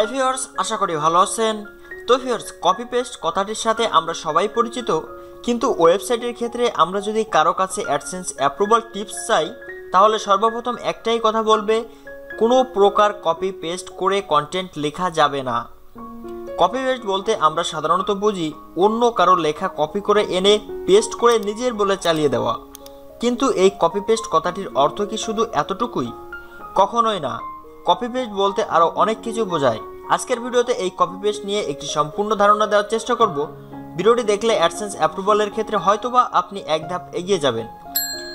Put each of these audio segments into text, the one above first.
Hi viewers, আশা করি ভালো আছেন। তো ভিউয়ার্স, কপি পেস্ট কথাটির সাথে আমরা সবাই পরিচিত, কিন্তু ওয়েবসাইটের ক্ষেত্রে আমরা যদি কারো কাছে অ্যাডসেন্স অ্যাপ্রুভাল টিপস চাই, তাহলে সর্বপ্রথম একটাই কথা বলবে, কোনো প্রকার কপি পেস্ট করে কন্টেন্ট লেখা যাবে না। কপি পেস্ট বলতে আমরা সাধারণত বুঝি অন্য কারো লেখা কপি করে এনে পেস্ট করে নিজের বলে চালিয়ে দেওয়া, কিন্তু এই কপি পেস্ট কথাটির অর্থ কি শুধু এতটুকুই? কখনোই না। কপি পেস্ট বলতে আরও অনেক কিছু বোঝায়। আজকের ভিডিওতে এই কপি পেস্ট নিয়ে একটি সম্পূর্ণ ধারণা দেওয়ার চেষ্টা করব। ভিডিওটি দেখলে অ্যাডসেন্স অ্যাপ্রুভালের ক্ষেত্রে হয়তোবা আপনি এক ধাপ এগিয়ে যাবেন,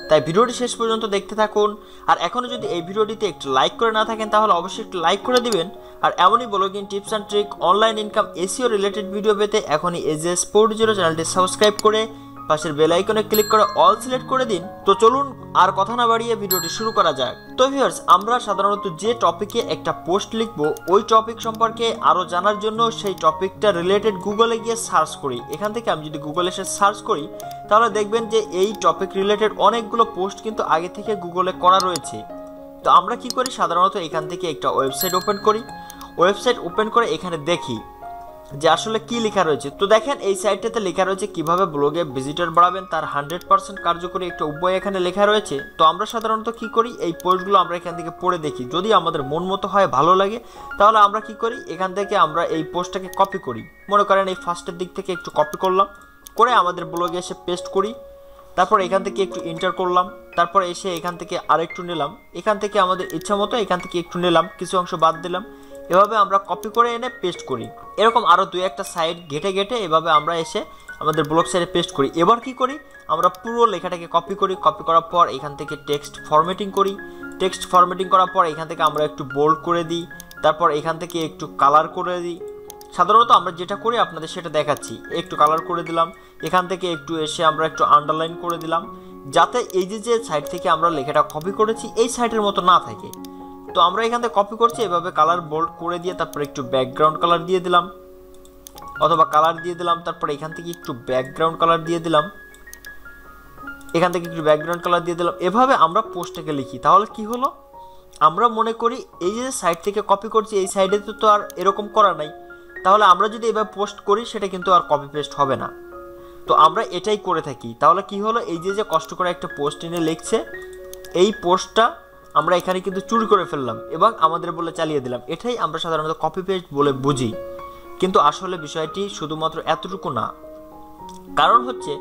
তাই ভিডিওটি শেষ পর্যন্ত দেখতে থাকুন। আর এখনও যদি এই ভিডিওটিতে একটু লাইক করে না থাকেন, তাহলে অবশ্যই একটু লাইক করে দিবেন। আর এমনই blogging tips and trick, online income, SEO related video পেতে এখনই এজএস 40 চ্যানেলটি সাবস্ক্রাইব করে পাশের বেল আইকনে ক্লিক করে অল সিলেক্ট করে দিন। তো চলুন আর কথা না বাড়িয়ে ভিডিওটি শুরু করা যাক। তো ভিউয়ার্স, আমরা সাধারণত যে টপিকে একটা পোস্ট লিখব, ওই টপিক সম্পর্কে আরও জানার জন্য সেই টপিকটা রিলেটেড গুগলে গিয়ে সার্চ করি। এখান থেকে আমি যদি গুগলে এসে সার্চ করি, তাহলে দেখবেন যে এই টপিক রিলেটেড অনেকগুলো পোস্ট কিন্তু আগে থেকে গুগলে করা রয়েছে। তো আমরা কি করি, সাধারণত এখান থেকে একটা ওয়েবসাইট ওপেন করি। ওয়েবসাইট ওপেন করে এখানে দেখি যে আসলে কি লেখা রয়েছে। তো দেখেন, এই সাইটটাতে লেখা রয়েছে কিভাবে ব্লগে ভিজিটর বাড়াবেন, তার 100% কার্যকরী একটা উপায় এখানে লেখা রয়েছে। তো আমরা সাধারণত কি করি, এই পোস্টগুলো আমরা এখান থেকে পড়ে দেখি। যদি আমাদের মন মতো হয়, ভালো লাগে, তাহলে আমরা কি করি, এখান থেকে আমরা এই পোস্টটাকে কপি করি। মনে করেন এই ফার্স্টের দিক থেকে একটু কপি করলাম, করে আমাদের ব্লগে এসে পেস্ট করি। তারপর এখান থেকে একটু এন্টার করলাম, তারপর এসে এখান থেকে আরেকটু নিলাম, এখান থেকে আমাদের ইচ্ছা মতো এখান থেকে একটু নিলাম, কিছু অংশ বাদ দিলাম। এভাবে আমরা কপি করে এনে পেস্ট করি। এরকম আরও দুই একটা সাইড ঘেটে এভাবে আমরা এসে আমাদের ব্লগ সাইডে পেস্ট করি। এবার কি করি, আমরা পুরো লেখাটাকে কপি করি। কপি করার পর এখান থেকে টেক্সট ফরম্যাটিং করি। টেক্সট ফরম্যাটিং করার পর এখান থেকে আমরা একটু বোল্ড করে দিই, তারপর এখান থেকে একটু কালার করে দিই। সাধারণত আমরা যেটা করি আপনাদের সেটা দেখাচ্ছি। একটু কালার করে দিলাম, এখান থেকে একটু এসে আমরা একটু আন্ডারলাইন করে দিলাম, যাতে এই যে সাইড থেকে আমরা লেখাটা কপি করেছি এই সাইডের মতো না থাকে। তো আমরা এখান থেকে কপি করছি, এভাবে কালার বোল্ড করে দিয়ে তারপর একটু ব্যাকগ্রাউন্ড কালার দিয়ে দিলাম, অথবা কালার দিয়ে দিলাম, তারপর এখান থেকে একটু ব্যাকগ্রাউন্ড কালার দিয়ে দিলাম, এখান থেকে একটু ব্যাকগ্রাউন্ড কালার দিয়ে দিলাম। এভাবে আমরা পোস্টটাকে লিখি। তাহলে কি হলো, আমরা মনে করি এই যে সাইড থেকে কপি করছি এই সাইডে তো আর এরকম করা নাই, তাহলে আমরা যদি এভাবে পোস্ট করি সেটা কিন্তু আর কপি পেস্ট হবে না। তো আমরা এটাই করে থাকি। তাহলে কি হলো, এই যে কষ্ট করে একটা পোস্ট এনে লিখছে, এই পোস্টটা আমরা এখানে কিন্তু চুরি করে ফেললাম এবং আমাদের বলে চালিয়ে দিলাম। এটাই আমরা সাধারণত কপি পেস্ট বলে বুঝি, কিন্তু আসলে বিষয়টি শুধুমাত্র এতটুকু না। কারণ হচ্ছে,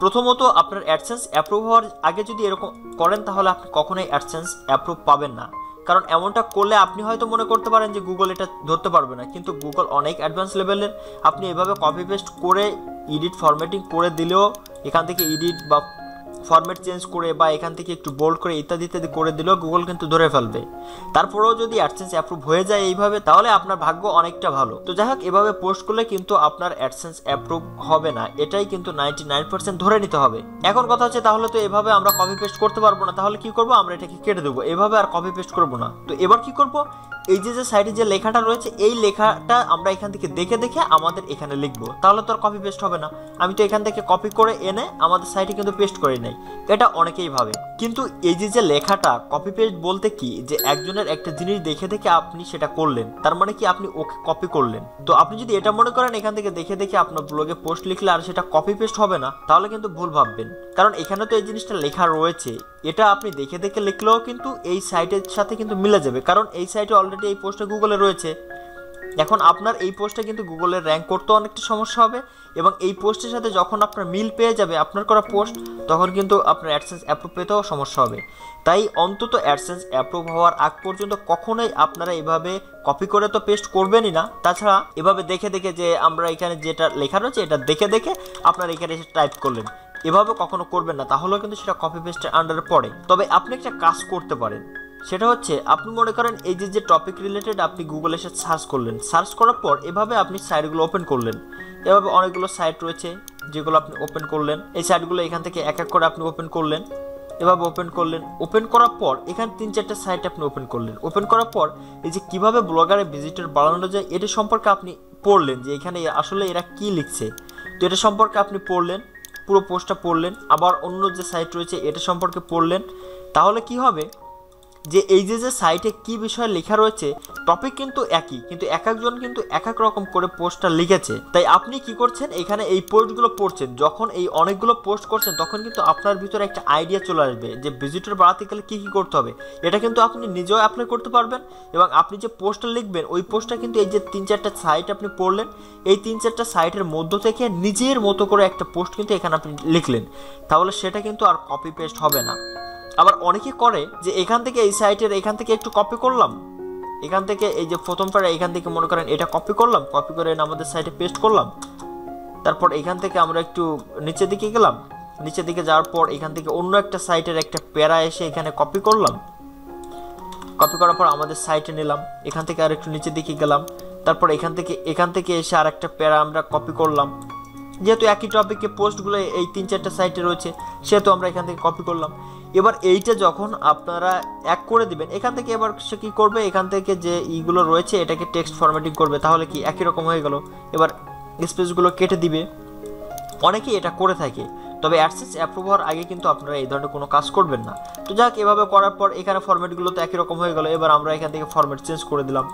প্রথমত আপনার অ্যাডসেন্স অ্যাপ্রুভ হওয়ার আগে যদি এরকম করেন, তাহলে আপনি কখনোই অ্যাডসেন্স অ্যাপ্রুভ পাবেন না। কারণ এমনটা করলে আপনি হয়তো মনে করতে পারেন যে গুগল এটা ধরতে পারবে না, কিন্তু গুগল অনেক অ্যাডভান্স লেভেলের। আপনি এভাবে কপি পেস্ট করে এডিট ফরম্যাটিং করে দিলেও, এখান থেকে এডিট বা ফরম্যাট চেঞ্জ করে বা এখান থেকে একটু বোল্ড করে ইত্যাদি ইত্যাদি করে দিলেও গুগল কিন্তু ধরে ফেলবে। তারপরেও যদি অ্যাডসেন্স অ্যাপ্রুভ হয়ে যায় এইভাবে, তাহলে আপনার ভাগ্য অনেকটা ভালো। তো যাই হোক, এভাবে পোস্ট করলে কিন্তু আপনার অ্যাডসেন্স অ্যাপ্রুভ হবে না, এটাই কিন্তু 99% ধরে নিতে হবে। এখন কথা হচ্ছে, তাহলে তো এভাবে আমরা কপি পেস্ট করতে পারবো না, তাহলে কি করবো, আমরা এটাকে কেটে দেবো, এভাবে আর কপি পেস্ট করবো না। তো এবার কি করবো, এই যে সাইডে যে লেখাটা রয়েছে এই লেখাটা আমরা এখান থেকে দেখে আমাদের এখানে লিখবো, তাহলে তো আর কপি পেস্ট হবে না। আমি তো এখান থেকে কপি করে এনে আমাদের সাইডে কিন্তু পেস্ট করে নাই, এটা অনেকেই ভাবে। কিন্তু এই যে লেখাটা কপি পেস্ট বলতে কি, যে একজনের একটা জিনিস দেখে আপনি সেটা করলেন, তার মানে কি আপনি ওকে কপি করলেন। তো আপনি যদি এটা মনে করেন এখান থেকে দেখে আপনার ব্লগে পোস্ট লিখলে আর সেটা কপি পেস্ট হবে না, তাহলে কিন্তু ভুল ভাববেন। কারণ এখানে তো এই জিনিসটা লেখা রয়েছে, এটা আপনি দেখে লিখলেও কিন্তু এই সাইটের সাথে কিন্তু মিলে যাবে, কারণ এই সাইটে অলরেডি এই পোস্টটা গুগলে রয়েছে। এখন আপনার এই পোস্টটা কিন্তু গুগলের র্যাঙ্ক করতে অনেকটা সমস্যা হবে, এবং এই পোস্টের সাথে যখন আপনার মিল পেয়ে যাবে আপনার করা পোস্ট, তখন কিন্তু আপনার অ্যাডসেন্স অ্যাপ্রুভ পেতেও সমস্যা হবে। তাই অন্তত অ্যাডসেন্স অ্যাপ্রুভ হওয়ার আগ পর্যন্ত কখনোই আপনারা এভাবে কপি করে তো পেস্ট করবেনই না। তাছাড়া এভাবে দেখে যে আমরা এখানে যেটা লেখা রয়েছে এটা দেখে আপনারা এখানে এসে টাইপ করলেন, এভাবে কখনো করবেন না, তাহলেও কিন্তু সেটা কপি পেস্টের আন্ডারে পড়ে। তবে আপনি একটা কাজ করতে পারেন, সেটা হচ্ছে, আপনি মনে করেন এই যে টপিক রিলেটেড আপনি গুগলে এসে সার্চ করলেন, সার্চ করার পর এভাবে আপনি সাইটগুলো ওপেন করলেন। এভাবে অনেকগুলো সাইট রয়েছে যেগুলো আপনি ওপেন করলেন, এই সাইটগুলো এখান থেকে এক এক করে আপনি ওপেন করলেন। এভাবে ওপেন করলেন, ওপেন করার পর এখানে 3-4টা সাইট আপনি ওপেন করলেন। ওপেন করার পর এই যে কিভাবে ব্লগারে ভিজিটর বাড়ানো যায় এটা সম্পর্কে আপনি পড়লেন, যে এখানে আসলে এরা কি লিখছে। তো এটা সম্পর্কে আপনি পড়লেন, পুরো পোস্টটা পড়লেন, আবার অন্য যে সাইট রয়েছে এটা সম্পর্কে পড়লেন। তাহলে কি হবে, যে এই যে সাইটে কি বিষয় লেখা রয়েছে, টপিক কিন্তু একই, কিন্তু এক একজন কিন্তু এক এক রকম করে পোস্টটা লিখেছে। তাই আপনি কি করছেন, এখানে এই পোস্টগুলো পড়ছেন, যখন এই অনেকগুলো পোস্ট করছেন তখন কিন্তু আপনার ভিতরে একটা আইডিয়া চলে আসবে যে ভিজিটর বাড়াতে গেলে কী কী করতে হবে। এটা কিন্তু আপনি নিজেও অ্যাপ্লাই করতে পারবেন, এবং আপনি যে পোস্টটা লিখবেন ওই পোস্টটা কিন্তু এই যে 3-4টা সাইট আপনি পড়লেন, এই 3-4টা সাইটের মধ্য থেকে নিজের মতো করে একটা পোস্ট কিন্তু এখানে আপনি লিখলেন, তাহলে সেটা কিন্তু আর কপি পেস্ট হবে না। আবার অনেকে করে যে এখান থেকে এই সাইটের এখান থেকে একটু কপি করলাম, এখান থেকে এই যে প্রথম প্যারা এখান থেকে মনে করেন এটা কপি করলাম, কপি করে আমাদের সাইটে পেস্ট করলাম, তারপর এখান থেকে আমরা একটু নিচের দিকে গেলাম, নিচের দিকে যাওয়ার পর এখান থেকে অন্য একটা সাইটের একটা প্যারা এসে এখানে কপি করলাম, কপি করার পর আমাদের সাইটে নিলাম, এখান থেকে আর একটু নিচের দিকে গেলাম, তারপর এখান থেকে এসে আর একটা প্যারা আমরা কপি করলাম, যেহেতু একই টপিকে পোস্টগুলো এই 3-4টা সাইটে রয়েছে সেহেতু আমরা এখান থেকে কপি করলাম। এবার এইটা যখন আপনারা এক করে দিবেন, এখান থেকে এবার সে কী করবে, এখান থেকে যে ইগুলো রয়েছে এটাকে টেক্সট ফরম্যাটিং করবে, তাহলে কি একই রকম হয়ে গেল। এবার স্পেসগুলো কেটে দিবে, অনেকেই এটা করে থাকে, তবে অ্যাডসেন্স অ্যাপ্রুভ হওয়ার আগে কিন্তু আপনারা এই ধরনের কোনো কাজ করবেন না। তো যাক, এভাবে করার পর এখানে ফরম্যাটগুলো তো একই রকম হয়ে গেল। এবার আমরা এখান থেকে ফরম্যাট চেঞ্জ করে দিলাম,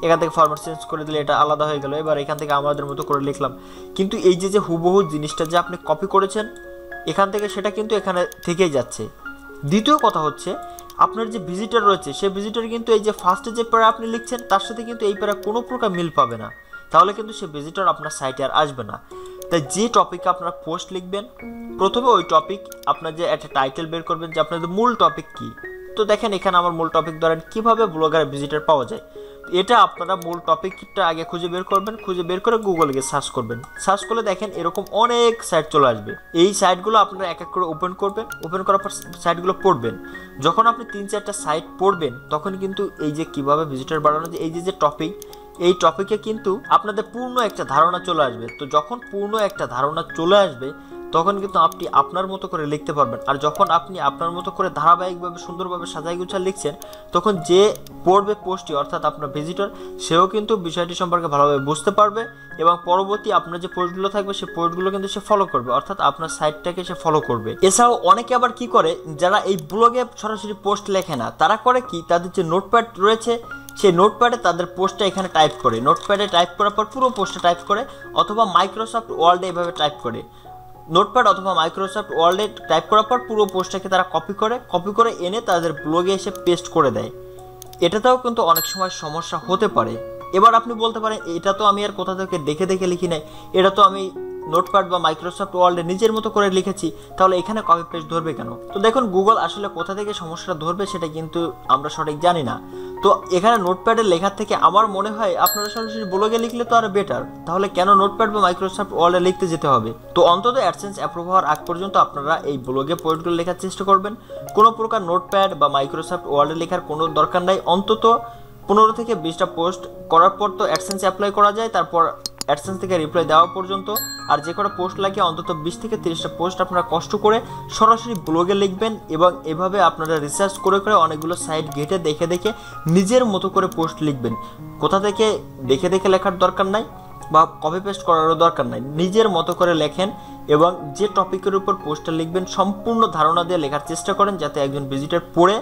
এখান থেকে ফরম্যাট চেঞ্জ করে দিলে এটা আলাদা হয়ে গেল। এবার এখান থেকে আমাদের মতো করে লিখলাম, কিন্তু এই যে হুবহু জিনিসটা যে আপনি কপি করেছেন এখান থেকে, সেটা কিন্তু এখানে থেকেই যাচ্ছে। দ্বিতীয় কথা হচ্ছে, আপনার যে ভিজিটর রয়েছে সেই ভিজিটর কিন্তু এই যে ফার্স্টে যে প্যারা আপনি লিখছেন তার সাথে কিন্তু এই প্যারা কোনো প্রকার মিল পাবে না, তাহলে কিন্তু সে ভিজিটর আপনার সাইটে আর আসবে না। তাই যে টপিকে আপনারা পোস্ট লিখবেন, প্রথমে ওই টপিক আপনার যে একটা টাইটেল বের করবেন যে আপনাদের মূল টপিক কী। তো দেখেন এখানে আমার মূল টপিক ধরেন কীভাবে ব্লগার ভিজিটর পাওয়া যায়, এটা আপনারা মূল টপিকটা আগে খুঁজে বের করবেন, খুঁজে বের করে গুগলে গিয়ে সার্চ করবেন, সার্চ করলে দেখেন এরকম অনেক সাইট চলে আসবে। এই সাইটগুলো আপনারা এক এক করে ওপেন করবেন, ওপেন করার পর সাইটগুলো পড়বেন। যখন আপনি 3-4টা সাইট পড়বেন তখন কিন্তু এই যে কীভাবে ভিজিটর বাড়ানো যায়, এই যে টপিক, এই টপিকে কিন্তু আপনাদের পূর্ণ একটা ধারণা চলে আসবে। তো যখন পূর্ণ একটা ধারণা চলে আসবে তখন কিন্তু আপনি আপনার মতো করে লিখতে পারবেন। আর যখন আপনি আপনার মতো করে ধারাবাহিকভাবে সুন্দরভাবে সাজাই গুছা লিখছেন, তখন যে পড়বে পোস্টটি অর্থাৎ আপনার ভিজিটর, সেও কিন্তু বিষয়টি সম্পর্কে ভালোভাবে বুঝতে পারবে, এবং পরবর্তী আপনার যে পোস্টগুলো থাকবে সেই পোস্টগুলো কিন্তু সে ফলো করবে, অর্থাৎ আপনার সাইটটাকে সে ফলো করবে। এছাড়াও অনেকে আবার কি করে, যারা এই ব্লগে সরাসরি পোস্ট লেখে না, তারা করে কি, তাদের যে নোটপ্যাড রয়েছে সেই নোটপ্যাডে তাদের পোস্টটা এখানে টাইপ করে, নোটপ্যাডে টাইপ করার পর পুরো পোস্টটা টাইপ করে, অথবা মাইক্রোসফট ওয়ার্ডে এভাবে টাইপ করে, নোটপ্যাড অথবা মাইক্রোসফট ওয়ার্ডে টাইপ করার পর পুরো পোস্টটাকে তারা কপি করে এনে তাদের ব্লগে এসে পেস্ট করে দেয়। এটাতেও কিন্তু অনেক সময় সমস্যা হতে পারে। এবার আপনি বলতে পারেন, এটা তো আমি আর কোথা থেকে দেখে লিখি নাই, এটা তো আমি নোটপ্যাড বা মাইক্রোসফট ওয়ার্ডে নিজের মতো করে লিখেছি, তাহলে এখানে কপি পেস্ট ধরবে কেন? তো দেখুন, গুগল আসলে কোথা থেকে সমস্যাটা ধরবে সেটা কিন্তু আমরা সঠিক জানি না। তো এখানে নোটপ্যাডে লেখার থেকে আমার মনে হয় আপনারা সরাসরি ব্লগে লিখলে তো আরো বেটার, তাহলে কেন নোটপ্যাড বা মাইক্রোসফট ওয়ার্ডে লিখতে যেতে হবে? তো অন্তত অ্যাডসেন্স অ্যাপ্রুভ হওয়ার আগ পর্যন্ত আপনারা এই ব্লগে পোস্টগুলো লেখার চেষ্টা করবেন। কোনো প্রকার নোটপ্যাড বা মাইক্রোসফট ওয়ার্ডে লেখার কোনো দরকার নাই। অন্তত 15 থেকে 20টা পোস্ট করার পর তো অ্যাডসেন্স অ্যাপ্লাই করা যায়, তারপর অ্যাডসেন্স থেকে রিপ্লাই দেওয়া পর্যন্ত। আর যে কটা পোস্ট লাগে অন্তত 20 থেকে 30টা পোস্ট আপনারা কষ্ট করে সরাসরি ব্লগে লিখবেন, এবং এভাবে আপনারা রিসার্চ করে অনেকগুলো সাইট ঘেটে দেখে নিজের মতো করে পোস্ট লিখবেন। কোথা থেকে দেখে লেখার দরকার নাই বা কপি পেস্ট করারও দরকার নাই, নিজের মতো করে লেখেন, এবং যে টপিকের উপর পোস্টটা লিখবেন সম্পূর্ণ ধারণা দিয়ে লেখার চেষ্টা করেন, যাতে একজন ভিজিটর পড়ে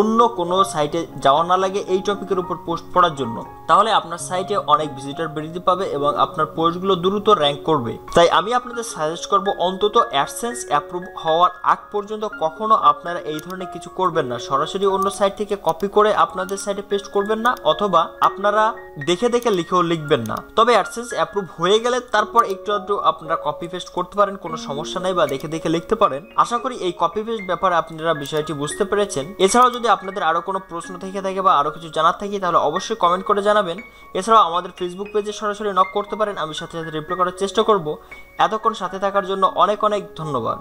অন্য কোনো সাইটে যাওয়া না লাগে এই টপিকের উপর পোস্ট পড়ার জন্য। তাহলে আপনার সাইটে অনেক ভিজিটর বৃদ্ধি পাবে এবং আপনার পোস্টগুলো দ্রুত র্যাঙ্ক করবে। তাই আমি আপনাদের সাজেস্ট করব, অন্তত অ্যাডসেন্স অ্যাপ্রুভ হওয়ার আগ পর্যন্ত কখনো আপনারা এই ধরনের কিছু করবেন না। সরাসরি অন্য সাইট থেকে কপি করে আপনাদের সাইটে পেস্ট করবেন না, অথবা আপনারা দেখে লিখেও লিখবেন না। তবে অ্যাডসেন্স অ্যাপ্রুভ হয়ে গেলে তারপর একটু আপনারা কপি পেস্ট করতে পারেন, কোনো সমস্যা নাই, বা দেখে লিখতে পারেন। আশা করি এই কপি পেস্ট ব্যাপারে আপনারা বিষয়টি বুঝতে পেরেছেন। এছাড়াও যদি আপনাদের আরো কোনো প্রশ্ন থেকে থাকে বা আরো কিছু জানার থাকে তাহলে অবশ্যই কমেন্ট করে জানাবেন। এছাড়াও আমাদের ফেসবুক পেজে সরাসরি নক করতে পারেন, আমি সাথে রিপ্লাই করার চেষ্টা করব। এতক্ষণ সাথে থাকার জন্য অনেক ধন্যবাদ।